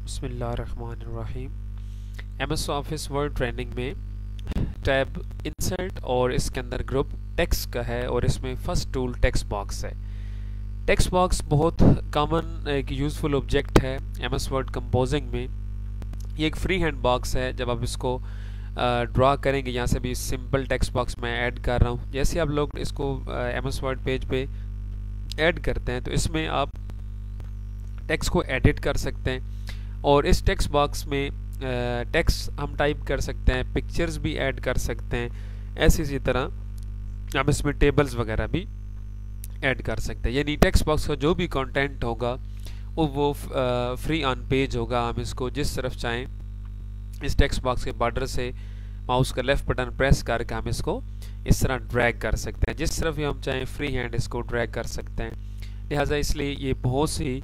बिस्मिल्लाहिर्रहमानिर्रहीम। MS office word training में tab insert और इसके अंदर ग्रुप टेक्स्ट का है और इसमें फर्स्ट टूल टेक्स्ट बॉक्स है। टेक्स्ट बॉक्स बहुत कॉमन एक यूज़फुल ऑब्जेक्ट है एमएस वर्ड कंपोजिंग में। ये एक फ्री हैंड बॉक्स है। जब आप इसको ड्रा करेंगे, यहाँ से भी सिंपल टेक्स्ट बॉक्स मैं ऐड कर रहा हूँ। जैसे आप लोग इसको एमएस वर्ड पेज पे ऐड करते हैं तो इसमें आप टेक्स्ट को एडिट कर सकते हैं और इस टेक्स्ट बॉक्स में टेक्स्ट हम टाइप कर सकते हैं, पिक्चर्स भी ऐड कर सकते हैं। इसी तरह हम इसमें टेबल्स वगैरह भी ऐड कर सकते हैं। यानी टेक्स्ट बॉक्स का जो भी कंटेंट होगा वो फ्री ऑन पेज होगा। हम इसको जिस तरफ चाहें इस टेक्स्ट बॉक्स के बॉर्डर से माउस का लेफ्ट बटन प्रेस करके हम इसको इस तरह ड्रैग कर सकते हैं। जिस तरफ भी हम चाहें फ्री हैंड इसको ड्रैग कर सकते हैं। लिहाजा इसलिए ये बहुत सी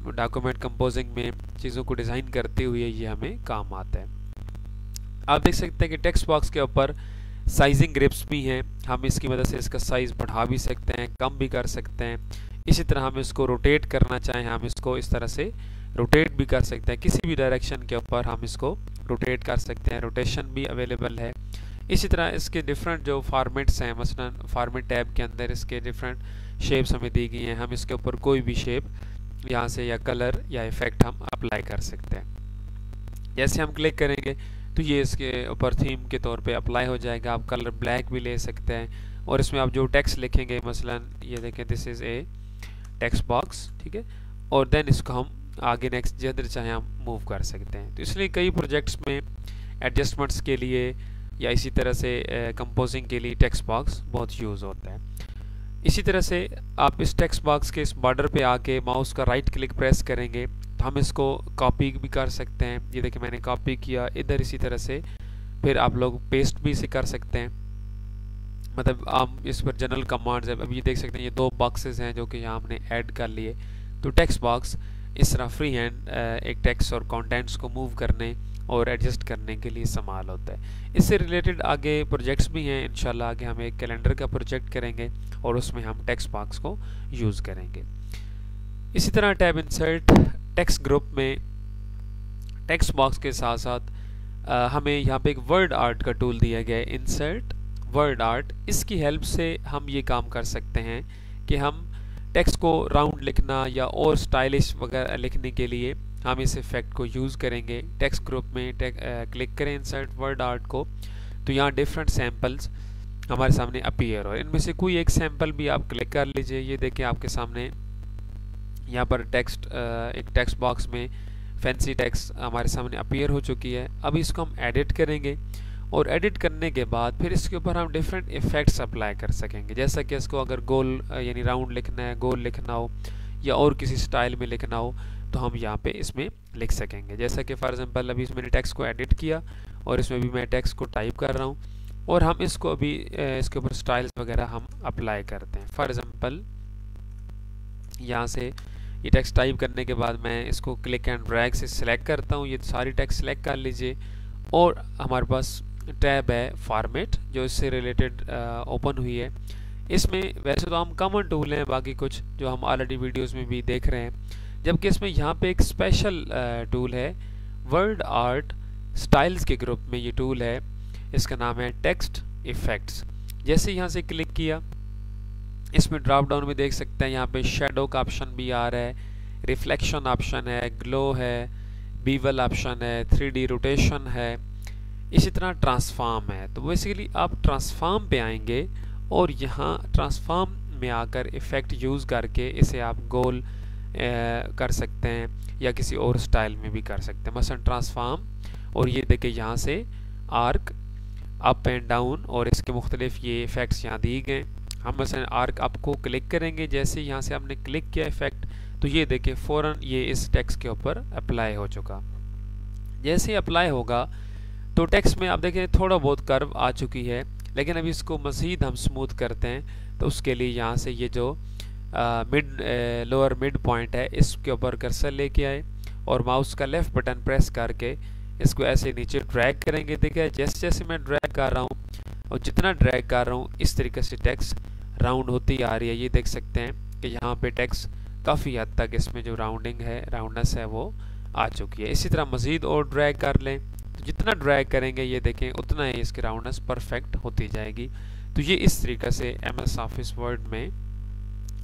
डॉक्यूमेंट कंपोजिंग में चीज़ों को डिज़ाइन करते हुए ये हमें काम आता है। आप देख सकते हैं कि टेक्स्ट बॉक्स के ऊपर साइजिंग ग्रिप्स भी हैं। हम इसकी मदद से इसका साइज़ बढ़ा भी सकते हैं, कम भी कर सकते हैं। इसी तरह हम इसको रोटेट करना चाहें, हम इसको इस तरह से रोटेट भी कर सकते हैं। किसी भी डायरेक्शन के ऊपर हम इसको रोटेट कर सकते हैं, रोटेशन भी अवेलेबल है। इसी तरह इसके डिफरेंट जो फॉर्मेट्स हैं, मसलन फॉर्मेट टैब के अंदर इसके डिफरेंट शेप्स हमें दी गई हैं। हम इसके ऊपर कोई भी शेप यहाँ से या कलर या इफ़ेक्ट हम अप्लाई कर सकते हैं। जैसे हम क्लिक करेंगे तो ये इसके ऊपर थीम के तौर पे अप्लाई हो जाएगा। आप कलर ब्लैक भी ले सकते हैं और इसमें आप जो टेक्स्ट लिखेंगे, मसलन ये देखें this is a text box, ठीक है, और देन इसको हम आगे नेक्स्ट जिधर चाहे हम मूव कर सकते हैं। तो इसलिए कई प्रोजेक्ट्स में एडजस्टमेंट्स के लिए या इसी तरह से कंपोजिंग के लिए टेक्स्ट बॉक्स बहुत यूज़ होता है। इसी तरह से आप इस टेक्स्ट बॉक्स के इस बॉर्डर पे आके माउस का राइट क्लिक प्रेस करेंगे तो हम इसको कॉपी भी कर सकते हैं। ये देखिए मैंने कॉपी किया इधर। इसी तरह से फिर आप लोग पेस्ट भी इसे कर सकते हैं। मतलब आप इस पर जनरल कमांड्स है। अब ये देख सकते हैं ये दो बॉक्सेस हैं जो कि यहाँ हमने ऐड कर लिए। तो टेक्स्ट बॉक्स इस तरह फ्री हैंड एक टेक्स्ट और कंटेंट्स को मूव करने और एडजस्ट करने के लिए इस्तेमाल होता है। इससे रिलेटेड आगे प्रोजेक्ट्स भी हैं। इंशाल्लाह आगे हम एक कैलेंडर का प्रोजेक्ट करेंगे और उसमें हम टेक्स्ट बॉक्स को यूज़ करेंगे। इसी तरह टैब इंसर्ट टेक्स्ट ग्रुप में टेक्स्ट बॉक्स के साथ साथ हमें यहाँ पे एक वर्ड आर्ट का टूल दिया गया है, इंसर्ट वर्ड आर्ट। इसकी हेल्प से हम ये काम कर सकते हैं कि हम टेक्स्ट को राउंड लिखना या और स्टाइलिश वगैरह लिखने के लिए हम इस इफेक्ट को यूज़ करेंगे। टेक्स्ट ग्रुप में क्लिक करें इंसर्ट वर्ड आर्ट को तो यहाँ डिफरेंट सैम्पल्स हमारे सामने अपीयर हो। इनमें से कोई एक सैम्पल भी आप क्लिक कर लीजिए। ये देखिए आपके सामने यहाँ पर टेक्स्ट एक टेक्स्ट बॉक्स में फैंसी टेक्स्ट हमारे सामने अपीयर हो चुकी है। अब इसको हम एडिट करेंगे और एडिट करने के बाद फिर इसके ऊपर हम डिफरेंट इफ़ेक्ट्स अप्लाई कर सकेंगे। जैसा कि इसको अगर गोल यानी राउंड लिखना है, गोल लिखना हो या और किसी स्टाइल में लिखना हो तो हम यहाँ पे इसमें लिख सकेंगे। जैसा कि फॉर एग्जांपल अभी मैंने टेक्स्ट को एडिट किया और इसमें भी मैं टेक्स्ट को टाइप कर रहा हूँ और हम इसको अभी इसके ऊपर स्टाइल्स वगैरह हम अप्लाई करते हैं। फॉर एग्जांपल यहाँ से ये टेक्स्ट टाइप करने के बाद मैं इसको क्लिक एंड ड्रैग से सिलेक्ट करता हूँ। ये सारी टेक्स्ट सिलेक्ट कर लीजिए और हमारे पास टैब है फॉर्मेट जो इससे रिलेटेड ओपन हुई है। इसमें वैसे तो हम कॉमन टूल हैं, बाकी कुछ जो हम ऑलरेडी वीडियोस में भी देख रहे हैं, जबकि इसमें यहाँ पे एक स्पेशल टूल है वर्ड आर्ट स्टाइल्स के ग्रुप में। ये टूल है, इसका नाम है टेक्स्ट इफेक्ट्स। जैसे यहाँ से क्लिक किया इसमें ड्रॉप डाउन में देख सकते हैं यहाँ पे शेडो का ऑप्शन भी आ रहा है, रिफ्लेक्शन ऑप्शन है, ग्लो है, बीवल ऑप्शन है, 3D रोटेशन है, इसी तरह ट्रांसफॉर्म है। तो बेसिकली आप ट्रांसफॉर्म पे आएंगे और यहाँ ट्रांसफॉर्म में आकर इफ़ेक्ट यूज़ करके इसे आप गोल कर सकते हैं या किसी और स्टाइल में भी कर सकते हैं, मसलन ट्रांसफॉर्म। और ये देखिए यहाँ से आर्क अप एंड डाउन और इसके मुख्तलिफ ये इफ़ेक्ट्स यहाँ दिए गए। हम मसलन आर्क अप को क्लिक करेंगे, जैसे यहाँ से हमने क्लिक किया इफ़ेक्ट तो ये देखिए फ़ौरन ये इस टेक्स्ट के ऊपर अप्लाई हो चुका। जैसे अप्लाई होगा तो टेक्स्ट में आप देखें थोड़ा बहुत कर्व आ चुकी है, लेकिन अभी इसको मज़ीद हम स्मूथ करते हैं तो उसके लिए यहाँ से ये जो लोअर मिड पॉइंट है इसके ऊपर कर्सर लेके आए और माउस का लेफ़्ट बटन प्रेस करके इसको ऐसे नीचे ड्रैग करेंगे। देखिए जैसे जैसे मैं ड्रैग कर रहा हूँ और जितना ड्रैग कर रहा हूँ इस तरीके से टेक्स्ट राउंड होती आ रही है। ये देख सकते हैं कि यहाँ पे टेक्स्ट काफ़ी हद तक इसमें जो राउंडिंग है, राउंडनेस है, वो आ चुकी है। इसी तरह मज़ीद और ड्रैग कर लें तो जितना ड्रैग करेंगे ये देखें उतना ही इसकी राउंडनेस परफेक्ट होती जाएगी। तो ये इस तरीक़े से MS ऑफिस वर्ड में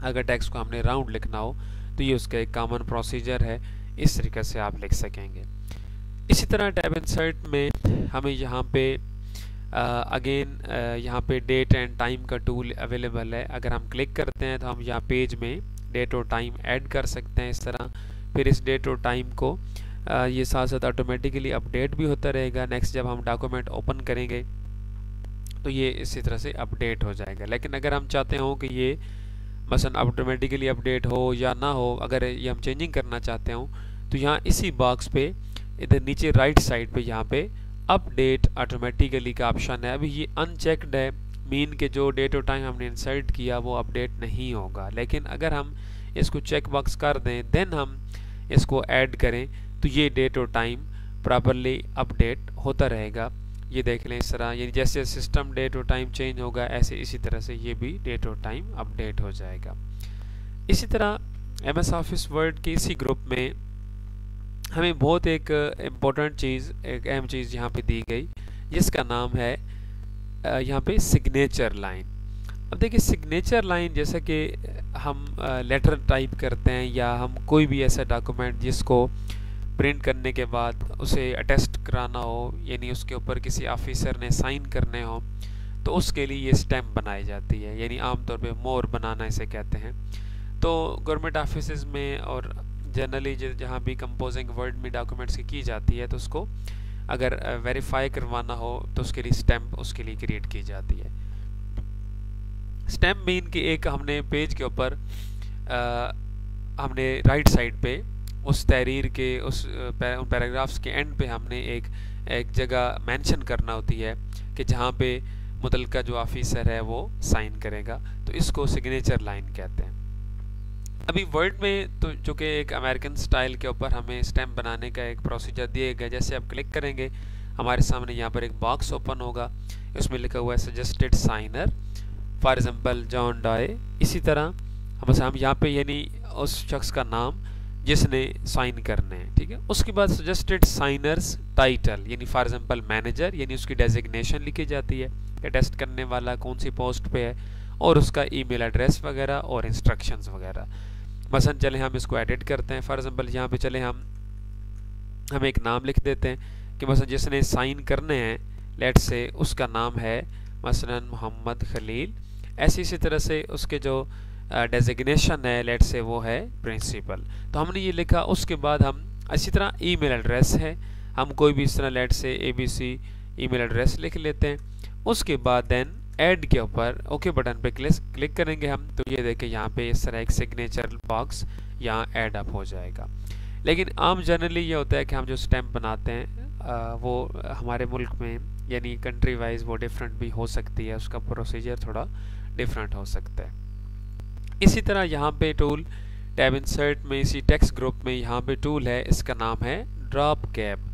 अगर टेक्स्ट को हमने राउंड लिखना हो तो ये उसका एक कॉमन प्रोसीजर है, इस तरीके से आप लिख सकेंगे। इसी तरह टैब इंसर्ट में हमें यहाँ पे अगेन यहाँ पे डेट एंड टाइम का टूल अवेलेबल है। अगर हम क्लिक करते हैं तो हम यहाँ पेज में डेट और टाइम ऐड कर सकते हैं इस तरह। फिर इस डेट और टाइम को ये साथ साथ ऑटोमेटिकली अपडेट भी होता रहेगा। नेक्स्ट जब हम डॉक्यूमेंट ओपन करेंगे तो ये इसी तरह से अपडेट हो जाएगा। लेकिन अगर हम चाहते हो कि ये मसलन ऑटोमेटिकली अपडेट हो या ना हो, अगर ये हम चेंजिंग करना चाहते हो तो यहाँ इसी बॉक्स पे इधर नीचे राइट साइड पे यहाँ पे अपडेट ऑटोमेटिकली का ऑप्शन है। अभी ये अनचेक्ड है, मीन के जो डेट और टाइम हमने इंसर्ट किया वो अपडेट नहीं होगा। लेकिन अगर हम इसको चेक बॉक्स कर दें देन हम इसको ऐड करें तो ये डेट और टाइम प्रॉपरली अपडेट होता रहेगा। ये देख लें इस तरह, यानी जैसे सिस्टम डेट और टाइम चेंज होगा ऐसे इसी तरह से ये भी डेट और टाइम अपडेट हो जाएगा। इसी तरह MS ऑफिस वर्ड के इसी ग्रुप में हमें बहुत एक इम्पोर्टेंट चीज़, एक अहम चीज़ यहाँ पे दी गई जिसका नाम है यहाँ पे सिग्नेचर लाइन। अब देखिए सिग्नेचर लाइन जैसा कि हम लेटर टाइप करते हैं या हम कोई भी ऐसा डॉक्यूमेंट जिसको प्रिंट करने के बाद उसे अटेस्ट कराना हो, यानी उसके ऊपर किसी ऑफिसर ने साइन करने हो, तो उसके लिए ये स्टैम्प बनाई जाती है, यानी आमतौर पे मोर बनाना इसे कहते हैं। तो गवर्नमेंट ऑफिस में और जनरली जहाँ भी कंपोजिंग वर्ड में डॉक्यूमेंट्स की जाती है तो उसको अगर वेरीफाई करवाना हो तो उसके लिए स्टैम्प उसके लिए क्रिएट की जाती है। स्टैम्प मीन कि एक हमने पेज के ऊपर हमने राइट साइड पे उस तहरीर के उस पैराग्राफ्स के एंड पे हमने एक जगह मेंशन करना होती है कि जहाँ पे मुतलका जो ऑफिसर है वो साइन करेगा, तो इसको सिग्नेचर लाइन कहते हैं। अभी वर्ड में तो जो कि एक अमेरिकन स्टाइल के ऊपर हमें स्टैम्प बनाने का एक प्रोसीजर दिया गया। जैसे आप क्लिक करेंगे हमारे सामने यहाँ पर एक बॉक्स ओपन होगा, उसमें लिखा हुआ है suggested signer, for example John doe. इसी तरह हम यहाँ पे यानी उस शख्स का नाम जिसने साइन करने हैं, ठीक है। उसके बाद सजेस्टेड साइनर्स टाइटल, यानी फॉर एग्जांपल मैनेजर, यानी उसकी डेजिग्नेशन लिखी जाती है कि टेस्ट करने वाला कौन सी पोस्ट पे है, और उसका ईमेल एड्रेस वगैरह और इंस्ट्रक्शंस वगैरह। मसलन चले हम इसको एडिट करते हैं, फॉर एग्जांपल यहाँ पे चले हम एक नाम लिख देते हैं कि मसलन जिसने साइन करने हैं लेट से उसका नाम है मसलन मोहम्मद खलील। इसी तरह से उसके जो डेजिग्नेशन है लेट से वो है प्रिंसिपल। तो हमने ये लिखा। उसके बाद हम इसी तरह ईमेल एड्रेस है, हम कोई भी इस तरह लेट से ABC ईमेल एड्रेस लिख लेते हैं। उसके बाद देन ऐड के ऊपर ओके बटन पे क्लिक करेंगे हम, तो ये देखें यहाँ पे इस तरह एक सिग्नेचर बॉक्स यहाँ ऐड अप हो जाएगा। लेकिन आम जनरली ये होता है कि हम जो स्टैम्प बनाते हैं वो हमारे मुल्क में यानी कंट्री वाइज वो डिफरेंट भी हो सकती है, उसका प्रोसीजर थोड़ा डिफरेंट हो सकता है। इसी तरह यहाँ पे टूल टैब इंसर्ट में इसी टेक्स्ट ग्रुप में यहाँ पे टूल है, इसका नाम है ड्रॉप कैप।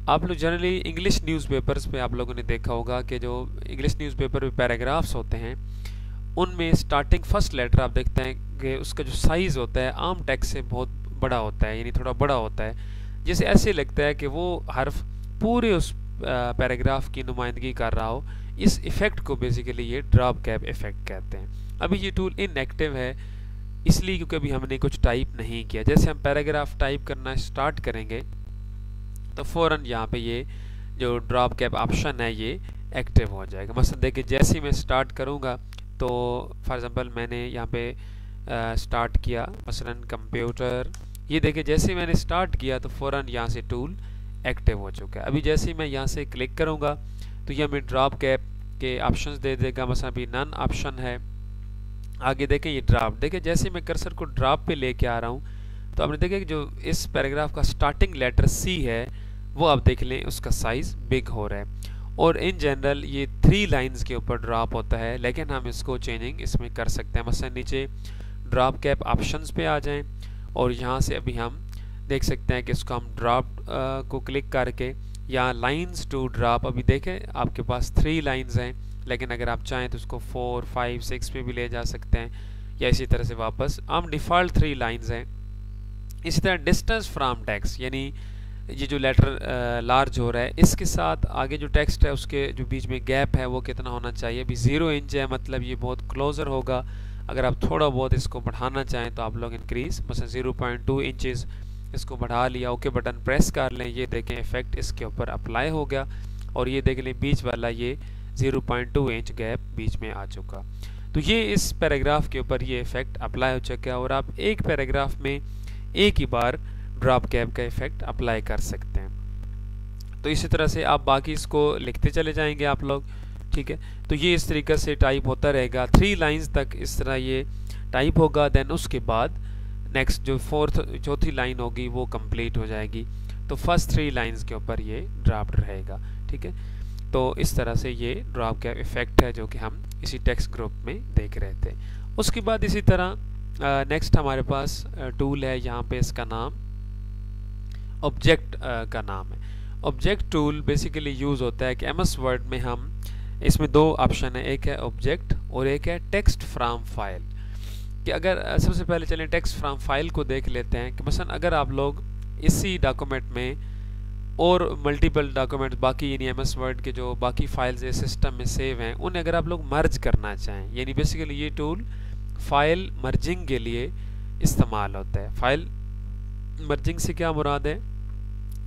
आप लोग जनरली इंग्लिश न्यूज़पेपर्स पे आप लोगों ने देखा होगा कि जो इंग्लिश न्यूज़पेपर में पैराग्राफ्स होते हैं उनमें स्टार्टिंग फर्स्ट लेटर आप देखते हैं कि उसका जो साइज़ होता है आम टेक्स्ट से बहुत बड़ा होता है, यानी थोड़ा बड़ा होता है, जिसे ऐसे लगता है कि वो हर्फ पूरे उस पैराग्राफ की नुमाइंदगी कर रहा हो। इस इफ़ेक्ट को बेसिकली ये ड्रॉप कैप इफ़ेक्ट कहते हैं। अभी ये टूल इनएक्टिव है इसलिए क्योंकि अभी हमने कुछ टाइप नहीं किया। जैसे हम पैराग्राफ टाइप करना स्टार्ट करेंगे तो फ़ौरन यहाँ पे ये जो ड्रॉप कैप ऑप्शन है ये एक्टिव हो जाएगा। मसलन देखिए जैसे ही मैं स्टार्ट करूँगा तो फॉर एग्जांपल मैंने यहाँ पे स्टार्ट किया मसलन कंप्यूटर, ये देखिए जैसे ही मैंने स्टार्ट किया तो फ़ौरन यहाँ से टूल एक्टिव हो चुका है। अभी जैसे ही मैं यहाँ से क्लिक करूँगा तो ये हमें ड्रॉप कैप के ऑप्शंस दे देगा। मसलन अभी नन ऑप्शन है, आगे देखें ये ड्रॉप, देखिए जैसे ही मैं कर्सर को ड्रॉप पे लेके आ रहा हूँ तो आपने देखा कि जो इस पैराग्राफ का स्टार्टिंग लेटर C है वो आप देख लें उसका साइज़ बिग हो रहा है। और इन जनरल ये 3 लाइंस के ऊपर ड्रॉप होता है, लेकिन हम इसको चेंजिंग इसमें कर सकते हैं। मसलन नीचे ड्रॉप कैप ऑप्शंस पे आ जाएं और यहाँ से अभी हम देख सकते हैं कि इसको हम ड्रॉप को क्लिक करके यहाँ लाइंस टू ड्रॉप, अभी देखें आपके पास 3 लाइंस हैं, लेकिन अगर आप चाहें तो उसको 4, 5, 6 पे भी ले जा सकते हैं, या इसी तरह से वापस हम डिफ़ॉल्ट 3 लाइंस हैं। इसी तरह डिस्टेंस फ्रॉम टेक्स्ट, यानी ये जो लेटर लार्ज हो रहा है इसके साथ आगे जो टेक्स्ट है उसके जो बीच में गैप है वो कितना होना चाहिए। अभी 0 इंच है, मतलब ये बहुत क्लोज़र होगा। अगर आप थोड़ा बहुत इसको बढ़ाना चाहें तो आप लोग इंक्रीज़ मसलन 0.2 इंचेस इसको बढ़ा लिया, ओके बटन प्रेस कर लें। ये देखें इफ़ेक्ट इसके ऊपर अप्लाई हो गया और ये देख लें बीच वाला ये 0.2 इंच गैप बीच में आ चुका। तो ये इस पैराग्राफ के ऊपर ये इफ़ेक्ट अप्लाई हो चुका है और आप एक पैराग्राफ में एक ही बार ड्रॉप कैप का इफ़ेक्ट अप्लाई कर सकते हैं। तो इसी तरह से आप बाकी इसको लिखते चले जाएंगे आप लोग, ठीक है। तो ये इस तरीके से टाइप होता रहेगा 3 लाइंस तक, इस तरह ये टाइप होगा। देन उसके बाद नेक्स्ट जो चौथी लाइन होगी वो कंप्लीट हो जाएगी। तो फर्स्ट 3 लाइंस के ऊपर ये ड्रॉप्ड रहेगा, ठीक है। तो इस तरह से ये ड्रॉप कैप इफ़ेक्ट है जो कि हम इसी टेक्स्ट ग्रुप में देख रहे थे। उसके बाद इसी तरह नेक्स्ट हमारे पास टूल है, यहाँ पे इसका नाम ऑब्जेक्ट का नाम है। ऑब्जेक्ट टूल बेसिकली यूज़ होता है कि एमएस वर्ड में हम इसमें 2 ऑप्शन है, एक है ऑब्जेक्ट और एक है टेक्स्ट फ्रॉम फाइल। कि अगर सबसे पहले चलें टेक्स्ट फ्रॉम फाइल को देख लेते हैं कि मसलन अगर आप लोग इसी डॉक्यूमेंट में और मल्टीपल डॉक्यूमेंट्स बाकी यानी एमएस वर्ड के जो बाकी फाइल्स है सिस्टम में सेव हैं उन्हें अगर आप लोग मर्ज करना चाहें, यानी बेसिकली ये टूल फाइल मर्जिंग के लिए इस्तेमाल होता है। फाइल मर्जिंग से क्या मुराद है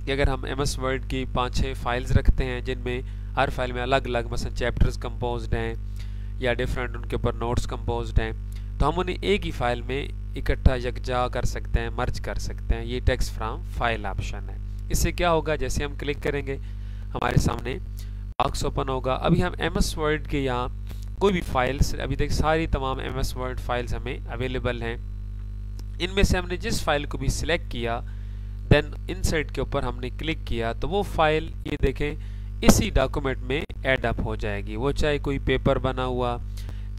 कि अगर हम एमएस वर्ड की 5-6 फाइल्स रखते हैं जिनमें हर फाइल में अलग अलग मसलन चैप्टर्स कंपोज्ड हैं या डिफरेंट उनके ऊपर नोट्स कंपोज्ड हैं, तो हम उन्हें एक ही फाइल में इकट्ठा यकजा कर सकते हैं, मर्ज कर सकते हैं। ये टेक्स्ट फ्रॉम फाइल ऑप्शन है। इससे क्या होगा, जैसे हम क्लिक करेंगे हमारे सामने बॉक्स ओपन होगा। अभी हम एमएस वर्ड के यहाँ कोई भी फाइल्स, अभी तक सारी तमाम एमएस वर्ड फाइल्स हमें अवेलेबल हैं। इनमें से हमने जिस फाइल को भी सिलेक्ट किया देन इंसर्ट के ऊपर हमने क्लिक किया तो वो फाइल ये देखें इसी डॉक्यूमेंट में ऐड अप हो जाएगी। वो चाहे कोई पेपर बना हुआ,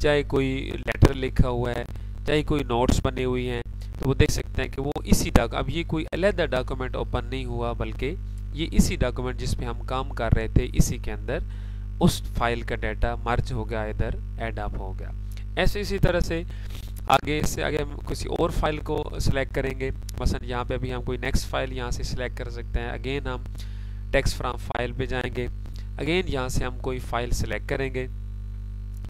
चाहे कोई लेटर लिखा हुआ है, चाहे कोई नोट्स बनी हुई हैं, तो वो देख सकते हैं कि वो इसी अब ये कोई अलग डॉक्यूमेंट ओपन नहीं हुआ बल्कि ये इसी डॉक्यूमेंट जिस पे हम काम कर रहे थे इसी के अंदर उस फाइल का डाटा मर्ज हो गया, इधर ऐड अप हो गया। ऐसे इसी तरह से आगे हम किसी और फाइल को सिलेक्ट करेंगे, मसलन यहाँ पे अभी हम कोई नेक्स्ट फाइल यहाँ से सिलेक्ट कर सकते हैं। अगेन हम टेक्स्ट फ्रॉम फाइल पे जाएंगे, अगेन यहाँ से हम कोई फाइल सिलेक्ट करेंगे।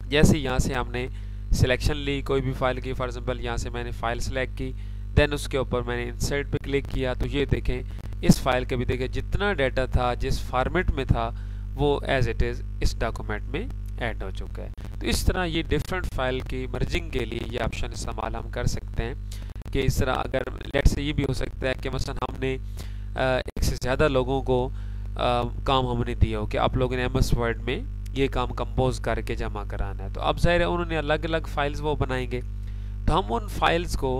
जैसे यहाँ से हमने सिलेक्शन ली कोई भी फाइल की, फॉर एग्जांपल यहाँ से मैंने फाइल सिलेक्ट की, देन उसके ऊपर मैंने इंसर्ट पे क्लिक किया तो ये देखें इस फाइल के भी देखें जितना डाटा था जिस फॉर्मेट में था वो एज इट इज़ इस डॉक्यूमेंट में ऐड हो चुका है। तो इस तरह ये डिफरेंट फाइल की मर्जिंग के लिए ये ऑप्शन इस्तेमाल हम कर सकते हैं कि इस तरह अगर लेट से ये भी हो सकता है कि मसलन हमने एक से ज़्यादा लोगों को काम हमने दिया हो कि आप लोगों ने एमएस वर्ड में ये काम कंपोज करके जमा कराना है, तो अब ज़ाहिर है उन्होंने अलग अलग फाइल्स वो बनाएंगे, तो हम उन फाइल्स को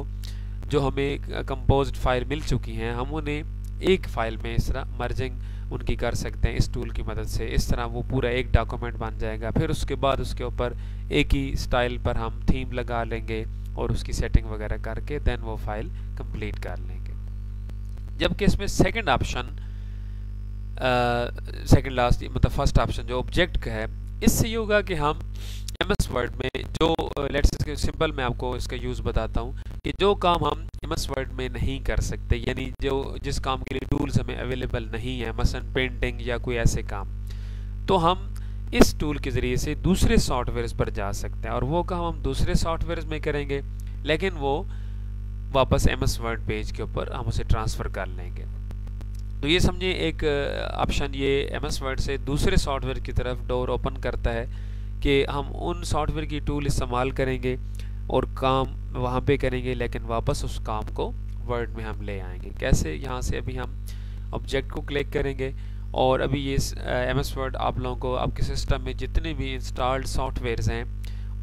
जो हमें कंपोज्ड फाइल मिल चुकी हैं हम उन्हें एक फाइल में इस तरह मर्जिंग उनकी कर सकते हैं इस टूल की मदद से। इस तरह वो पूरा एक डॉक्यूमेंट बन जाएगा। फिर उसके बाद उसके ऊपर एक ही स्टाइल पर हम थीम लगा लेंगे और उसकी सेटिंग वगैरह करके देन वो फाइल कंप्लीट कर लेंगे। जबकि इसमें सेकंड ऑप्शन सेकंड लास्ट मतलब फर्स्ट ऑप्शन जो ऑब्जेक्ट का है, इससे ये होगा कि हम एमएस वर्ड में जो लेट्स से सिंपल मैं आपको इसका यूज़ बताता हूँ कि जो काम हम एमएस वर्ड में नहीं कर सकते, यानी जो जिस काम के लिए टूल्स हमें अवेलेबल नहीं है, मसलन पेंटिंग या कोई ऐसे काम, तो हम इस टूल के ज़रिए से दूसरे सॉफ्टवेयर पर जा सकते हैं और वो काम हम दूसरे सॉफ्टवेयर में करेंगे लेकिन वो वापस एमएस वर्ड पेज के ऊपर हम उसे ट्रांसफ़र कर लेंगे। तो ये समझिए एक ऑप्शन ये एमएस वर्ड से दूसरे सॉफ्टवेयर की तरफ डोर ओपन करता है कि हम उन सॉफ्टवेयर की टूल इस्तेमाल करेंगे और काम वहाँ पे करेंगे लेकिन वापस उस काम को वर्ड में हम ले आएंगे। कैसे, यहाँ से अभी हम ऑब्जेक्ट को क्लिक करेंगे और अभी ये एमएस वर्ड आप लोगों को आपके सिस्टम में जितने भी इंस्टॉल्ड सॉफ्टवेयर्स हैं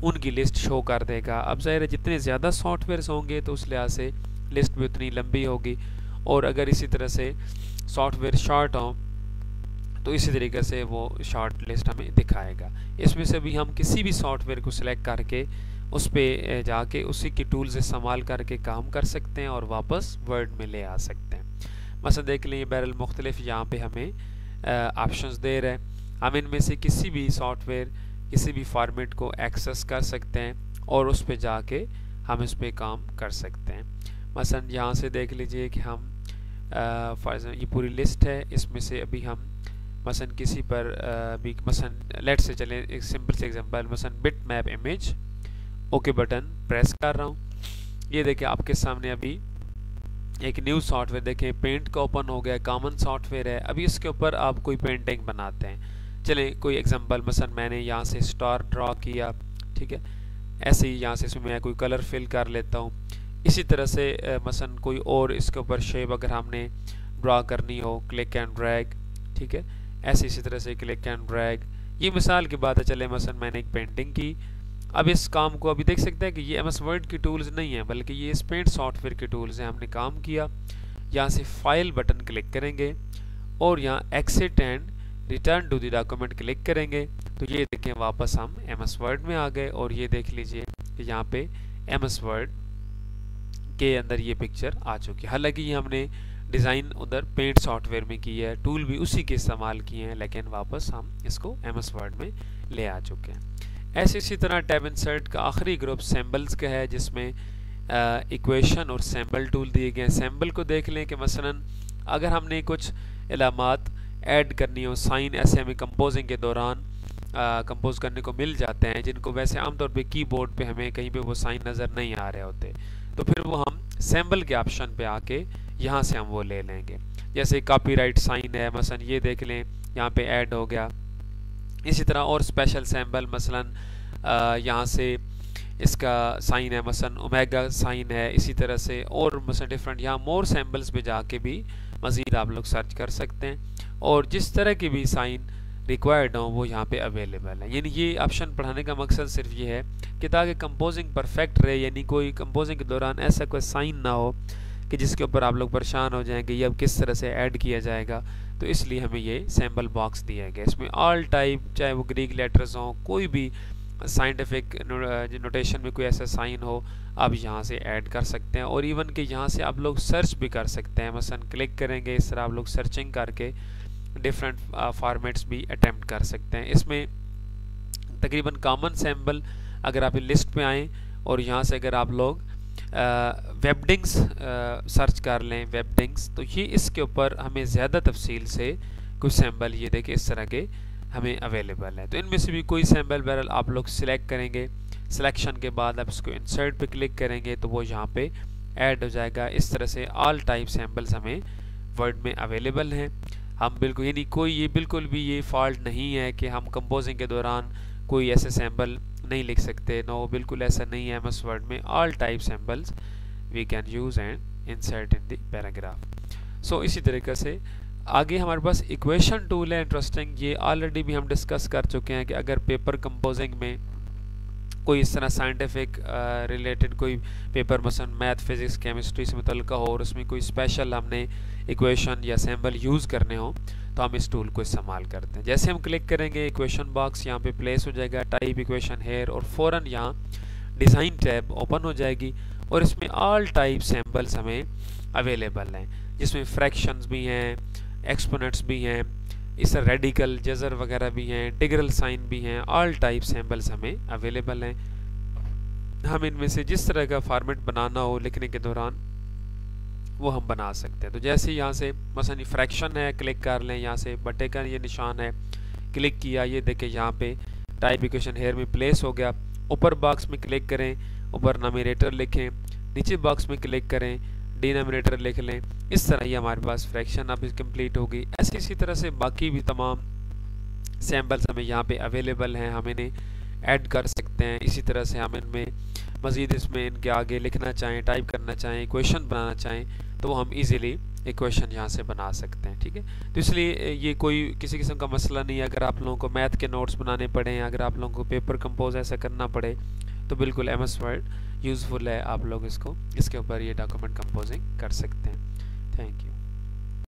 उनकी लिस्ट शो कर देगा। अब ज़ाहिर है जितने ज़्यादा सॉफ्टवेयर्स होंगे तो उस लिहाज से लिस्ट भी उतनी लंबी होगी और अगर इसी तरह से सॉफ्टवेयर शॉर्ट हो तो इसी तरीके से वो शॉर्ट लिस्ट हमें दिखाएगा। इसमें से भी हम किसी भी सॉफ्टवेयर को सिलेक्ट करके उस पर जाके उसी की टूल्स इस्तेमाल करके काम कर सकते हैं और वापस वर्ड में ले आ सकते हैं। मसलन देख लें बहरहाल मुख्तलिफ यहाँ पे हमें ऑप्शंस दे रहे हैं, हम इनमें से किसी भी सॉफ्टवेयर किसी भी फॉर्मेट को एक्सेस कर सकते हैं और उस पर जाके हम इस पे काम कर सकते हैं। मसलन यहाँ से देख लीजिए कि हम फॉर एग्जाम्पल ये पूरी लिस्ट है, इसमें से अभी हम मसलन किसी पर भी मसलन लेट से चले एक सिंपल से एग्जांपल, मसलन bit map image, okay button press कर रहा हूँ। ये देखिए आपके सामने अभी एक न्यू सॉफ्टवेयर देखें पेंट का ओपन हो गया, कॉमन सॉफ्टवेयर है। अभी इसके ऊपर आप कोई पेंटिंग बनाते हैं, चलें कोई एग्जांपल मसलन मैंने यहाँ से स्टार ड्रॉ किया, ठीक है, ऐसे ही यहाँ से इसमें मैं कोई कलर फिल कर लेता हूँ। इसी तरह से मसलन कोई और इसके ऊपर शेप अगर हमने ड्रॉ करनी हो, क्लिक एंड ड्रैग, ठीक है, ऐसे इसी तरह से क्लिक एंड ड्रैग। ये मिसाल की बात है, चले मसलन मैंने एक पेंटिंग की। अब इस काम को अभी देख सकते हैं कि ये MS वर्ड की टूल्स नहीं है, बल्कि ये इस पेंट सॉफ्टवेयर की टूल्स हैं। हमने काम किया, यहाँ से फाइल बटन क्लिक करेंगे और यहाँ exit and return to the document click करेंगे, तो ये देखें वापस हम MS वर्ड में आ गए। और ये देख लीजिए कि यहाँ पे MS वर्ड के अंदर ये पिक्चर आ चुकी है। हालांकि ये हमने डिज़ाइन उधर पेंट सॉफ्टवेयर में की है, टूल भी उसी के इस्तेमाल किए हैं, लेकिन वापस हम इसको MS वर्ड में ले आ चुके हैं। ऐसे इसी तरह टैब इंसर्ट का आखिरी ग्रुप सैम्बल्स का है, जिसमें इक्वेशन और सैम्बल टूल दिए गए हैं। सैम्बल को देख लें कि मसलन अगर हमने कुछ इलामात ऐड करनी हो, साइन ऐसे हमें कंपोजिंग के दौरान कंपोज करने को मिल जाते हैं, जिनको वैसे आमतौर पे कीबोर्ड पे हमें कहीं पे वो साइन नज़र नहीं आ रहे होते, तो फिर वो हम सैम्बल के ऑप्शन पे आके यहाँ से हम वो ले लेंगे। जैसे कॉपीराइट साइन है, मसलन ये देख लें यहाँ पे ऐड हो गया। इसी तरह और स्पेशल सैम्बल मसलन यहाँ से इसका साइन है, मसलन ओमेगा साइन है, इसी तरह से और मसलन डिफरेंट यहाँ मोर सैम्बल्स पे जाके भी मज़ीद आप लोग सर्च कर सकते हैं, और जिस तरह की भी साइन रिक्वायर्ड हो वो यहाँ पे अवेलेबल है। यानी ये ऑप्शन पढ़ाने का मकसद सिर्फ ये है कि ताकि कंपोजिंग परफेक्ट रहे, यानी कोई कंपोजिंग के दौरान ऐसा कोई साइन ना हो कि जिसके ऊपर आप लोग परेशान हो जाएंगे ये अब किस तरह से ऐड किया जाएगा। तो इसलिए हमें ये सैम्बल बॉक्स दिया गया। इसमें ऑल टाइप, चाहे वो ग्रीक लेटर्स हों, कोई भी साइंटिफिक नोटेशन में कोई ऐसा साइन हो, आप यहाँ से ऐड कर सकते हैं। और इवन कि यहाँ से आप लोग सर्च भी कर सकते हैं, मसलन क्लिक करेंगे, इस तरह आप लोग सर्चिंग करके डिफरेंट फॉर्मेट्स भी अटैम्प्ट कर सकते हैं। इसमें तकरीबन कॉमन सैम्बल अगर आप लिस्ट में आएँ और यहाँ से अगर आप लोग वेबडिंग्स सर्च कर लें, वेबडिंग्स, तो ये इसके ऊपर हमें ज़्यादा तफसील से कुछ सैम्बल ये देखें इस तरह के हमें अवेलेबल है। तो इनमें से भी कोई सैम्बल बहरहाल आप लोग सिलेक्ट करेंगे, सिलेक्शन के बाद आप इसको इंसर्ट पे क्लिक करेंगे तो वो यहाँ पे ऐड हो जाएगा। इस तरह से ऑल टाइप सैम्बल्स हमें वर्ड में अवेलेबल हैं। हम बिल्कुल यानी कोई ये बिल्कुल भी ये फॉल्ट नहीं है कि हम कंपोजिंग के दौरान कोई ऐसे सैम्बल नहीं लिख सकते, नो, बिल्कुल ऐसा नहीं है। MS वर्ड में all type symbols we can use and insert in the paragraph. So इसी तरीके से आगे हमारे पास इक्वेशन टूल है इंटरेस्टिंग। ये ऑलरेडी भी हम डिस्कस कर चुके हैं कि अगर पेपर कंपोजिंग में कोई इस तरह साइंटिफिक रिलेटेड कोई पेपर मसलन मैथ, फिज़िक्स, केमिस्ट्री से मुतल्लिका हो और उसमें कोई स्पेशल हमने इक्वेशन या सैम्बल यूज़ करने हो, तो हम इस टूल को इस्तेमाल करते हैं। जैसे हम क्लिक करेंगे इक्वेशन बॉक्स यहाँ पे प्लेस हो जाएगा, टाइप इक्वेशन हेयर, और फ़ौरन यहाँ डिज़ाइन टैब ओपन हो जाएगी और इसमें ऑल टाइप सैम्बल्स हमें अवेलेबल हैं, जिसमें फ्रैक्शंस भी हैं, एक्सपोनेंट्स भी हैं, इस रेडिकल, जज़र वगैरह भी हैं, इंटीग्रल साइन भी हैं। ऑल टाइप सैम्बल्स हमें अवेलेबल हैं। हम इनमें से जिस तरह का फॉर्मेट बनाना हो लिखने के दौरान वो हम बना सकते हैं। तो जैसे यहाँ से मसलन फ्रैक्शन है, क्लिक कर लें, यहाँ से बटे का ये निशान है, क्लिक किया, ये देखें यहाँ पे टाइप इक्वेशन हेयर में प्लेस हो गया। ऊपर बॉक्स में क्लिक करें, ऊपर नोमिनेटर लिखें, नीचे बॉक्स में क्लिक करें, डिनोमिनेटर लिख लें। इस तरह ही हमारे पास फ्रैक्शन अब कंप्लीट होगी। ऐसे इसी तरह से बाकी भी तमाम सैम्पल्स हमें यहाँ पे अवेलेबल हैं, हम इन्हें ऐड कर सकते हैं। इसी तरह से हम इनमें मज़ीद इसमें इनके आगे लिखना चाहें, टाइप करना चाहें, इक्वेशन बनाना चाहें, तो हम इजीली इक्वेशन यहाँ से बना सकते हैं। ठीक है, तो इसलिए ये कोई किसी किस्म का मसला नहीं है। अगर आप लोगों को मैथ के नोट्स बनाने पड़े, अगर आप लोगों को पेपर कंपोज ऐसा करना पड़े, तो बिल्कुल MS वर्ड यूज़फुल है। आप लोग इसको इसके ऊपर ये डॉक्यूमेंट कंपोजिंग कर सकते हैं। Thank you.